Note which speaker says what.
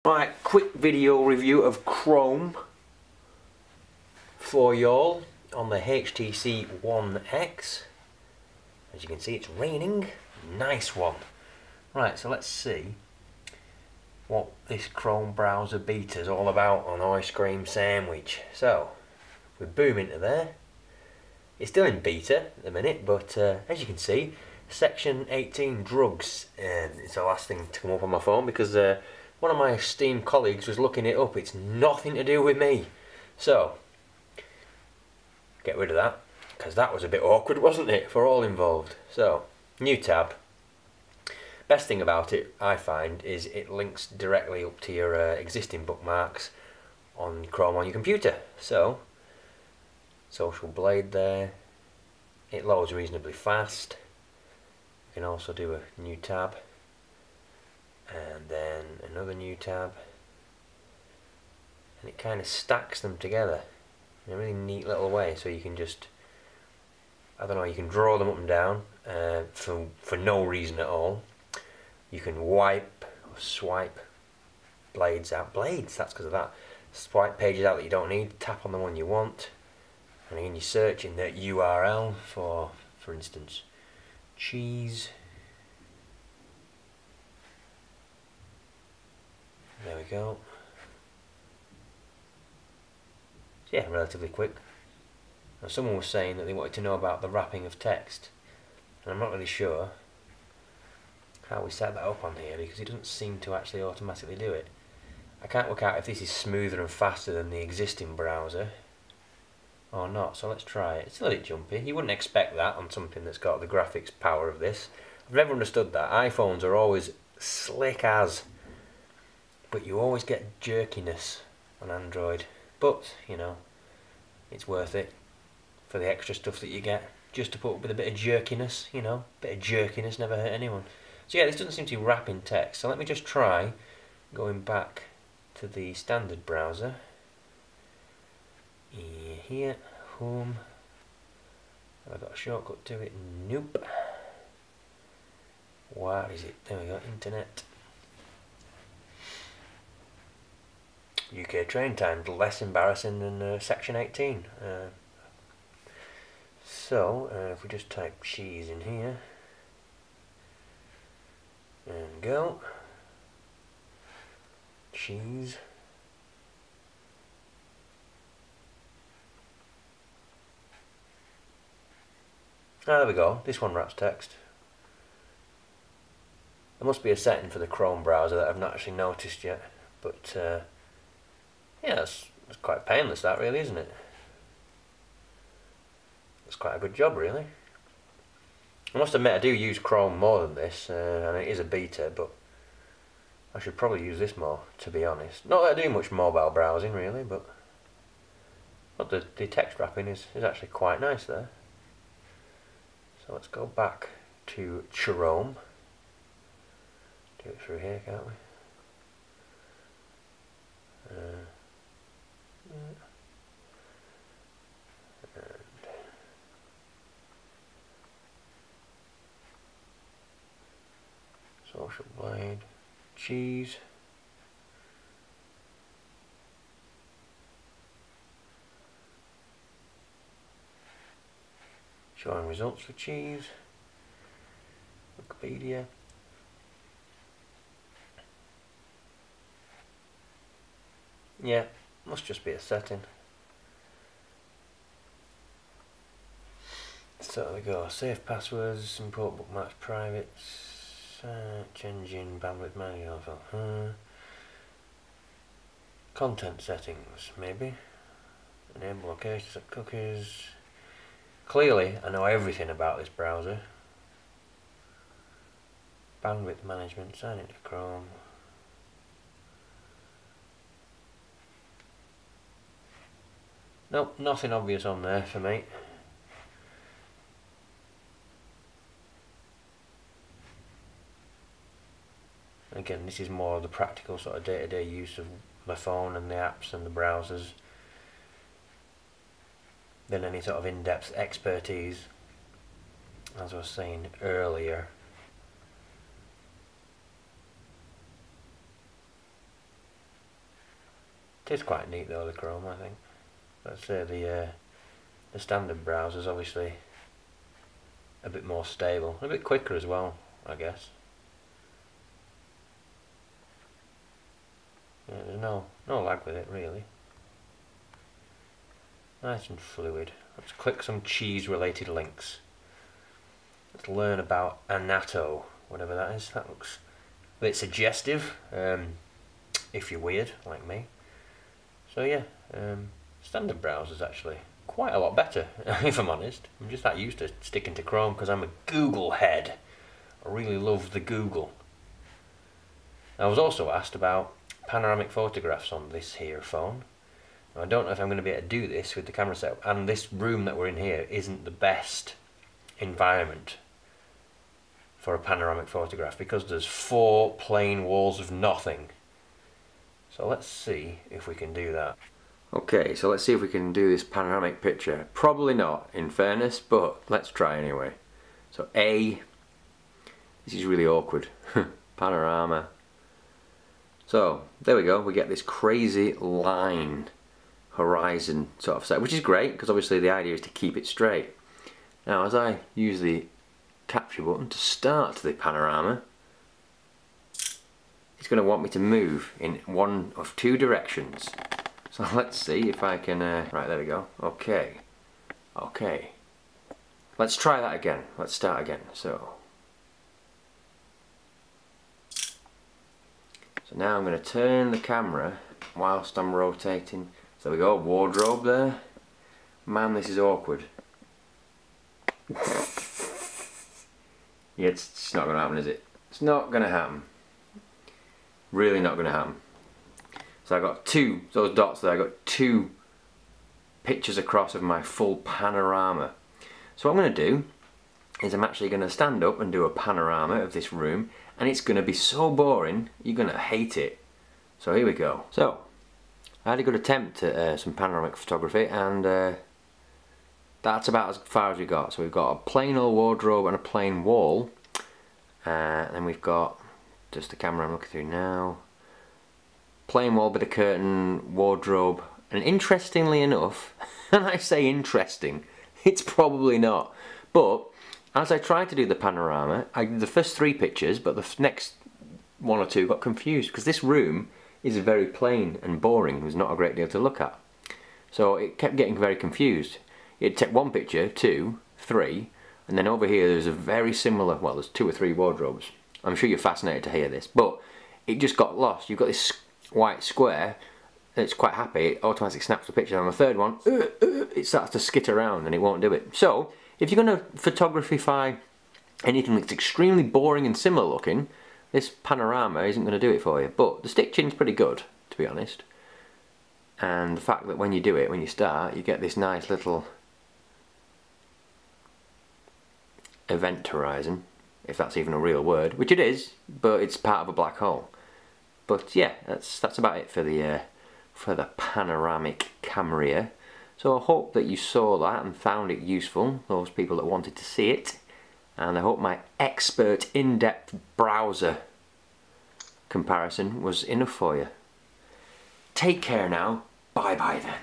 Speaker 1: Right, quick video review of Chrome for y'all on the HTC One X. As you can see, it's raining. Nice one. Right, so let's see what this Chrome browser beta is all about on Ice Cream Sandwich. So, we boom into there. It's still in beta at the minute, but as you can see, section 18 drugs, it's the last thing to come up on my phone because one of my esteemed colleagues was looking it up. It's nothing to do with me. So, get rid of that, because that was a bit awkward, wasn't it, for all involved. So, new tab. Best thing about it, I find, is it links directly up to your existing bookmarks on Chrome on your computer. So, Social Blade there. It loads reasonably fast. You can also do a new tab. And then another new tab. And it kind of stacks them together in a really neat little way. So you can just, I don't know, you can draw them up and down for no reason at all. You can wipe or swipe blades out. Blades, that's because of that. Swipe pages out that you don't need, tap on the one you want. And again, you search in the URL for instance, cheese. There we go. So yeah, relatively quick. Now, someone was saying that they wanted to know about the wrapping of text, and I'm not really sure how we set that up on here because it doesn't seem to actually automatically do it. I can't work out if this is smoother and faster than the existing browser or not, so let's try it. It's still a bit jumpy. You wouldn't expect that on something that's got the graphics power of this. I've never understood that. iPhones are always slick as, but you always get jerkiness on Android. But, you know, it's worth it for the extra stuff that you get, just to put up with a bit of jerkiness, you know. A bit of jerkiness never hurt anyone. So yeah, this doesn't seem to be wrapping text, so let me just try going back to the standard browser. Here, home. Have I got a shortcut to it? Nope. Where is it? There we go, internet. UK train times, less embarrassing than section 18. So, if we just type cheese in here, and go, cheese. There we go, this one wraps text. There must be a setting for the Chrome browser that I've not actually noticed yet, but yeah, that's quite painless, that really, isn't it? That's quite a good job, really. I must admit I do use Chrome more than this, and it is a beta, but I should probably use this more, to be honest. Not that I do much mobile browsing, really, but the text wrapping is actually quite nice there. So let's go back to Chrome. Do it through here, can't we? Social Blade, cheese. Showing results for cheese. Wikipedia. Yeah, must just be a setting. So there we go. Save passwords, import bookmarks, private, search engine, bandwidth manager. Content settings, maybe. Enable locations and cookies. Clearly, I know everything about this browser. Bandwidth management, sign into Chrome. Nope, nothing obvious on there for me. Again, this is more of the practical sort of day-to-day use of my phone and the apps and the browsers than any sort of in-depth expertise, as I was saying earlier. It is quite neat though, the Chrome, I think. Let's say the standard browser's obviously a bit more stable, a bit quicker as well, I guess. Yeah, there's no lag with it really. Nice and fluid. Let's click some cheese related links. Let's learn about Anato, whatever that is. That looks a bit suggestive, if you're weird like me. So yeah, standard browser's actually quite a lot better, if I'm honest. I'm just that used to sticking to Chrome because I'm a Google head. I really love the Google. I was also asked about panoramic photographs on this here phone. Now, I don't know if I'm going to be able to do this with the camera setup, and this room that we're in here isn't the best environment for a panoramic photograph because there's 4 plain walls of nothing. So let's see if we can do that. Okay, so let's see if we can do this panoramic picture. Probably not, in fairness, but let's try anyway. So A, this is really awkward. Panorama. So there we go, we get this crazy line horizon sort of set, which is great because obviously the idea is to keep it straight. Now as I use the capture button to start the panorama, it's going to want me to move in one of 2 directions. So let's see if I can, right, there we go. Okay. Let's try that again. Let's start again. So now I'm going to turn the camera whilst I'm rotating. So we go, wardrobe there. Man, this is awkward. Yeah, it's not going to happen, is it? It's not going to happen. Really not going to happen. So I got 2, those dots there, I got 2 pictures across of my full panorama. So what I'm going to do is I'm actually going to stand up and do a panorama of this room, and it's going to be so boring, you're going to hate it. So here we go. So I had a good attempt at some panoramic photography, and that's about as far as we got. So we've got a plain old wardrobe and a plain wall, and then we've got just the camera I'm looking through now. Plain wall, bit of curtain, wardrobe, and interestingly enough, and I say interesting, it's probably not, but as I tried to do the panorama, I did the first 3 pictures, but the next 1 or 2 got confused because this room is very plain and boring. There's not a great deal to look at, so it kept getting very confused. It'd take 1 picture, 2, 3, and then over here there's a very similar, well, there's 2 or 3 wardrobes. I'm sure you're fascinated to hear this, but it just got lost. You've got this white square, it's quite happy, it automatically snaps the picture. On the third one, it starts to skit around and it won't do it. So, if you're going to photographify anything that's extremely boring and similar looking, this panorama isn't going to do it for you. But the stitching's pretty good, to be honest. And the fact that when you do it, when you start, you get this nice little event horizon, if that's even a real word, which it is, but it's part of a black hole. But yeah, that's about it for the panoramic camera. So I hope that you saw that and found it useful, those people that wanted to see it. And I hope my expert in-depth browser comparison was enough for you. Take care now. Bye bye then.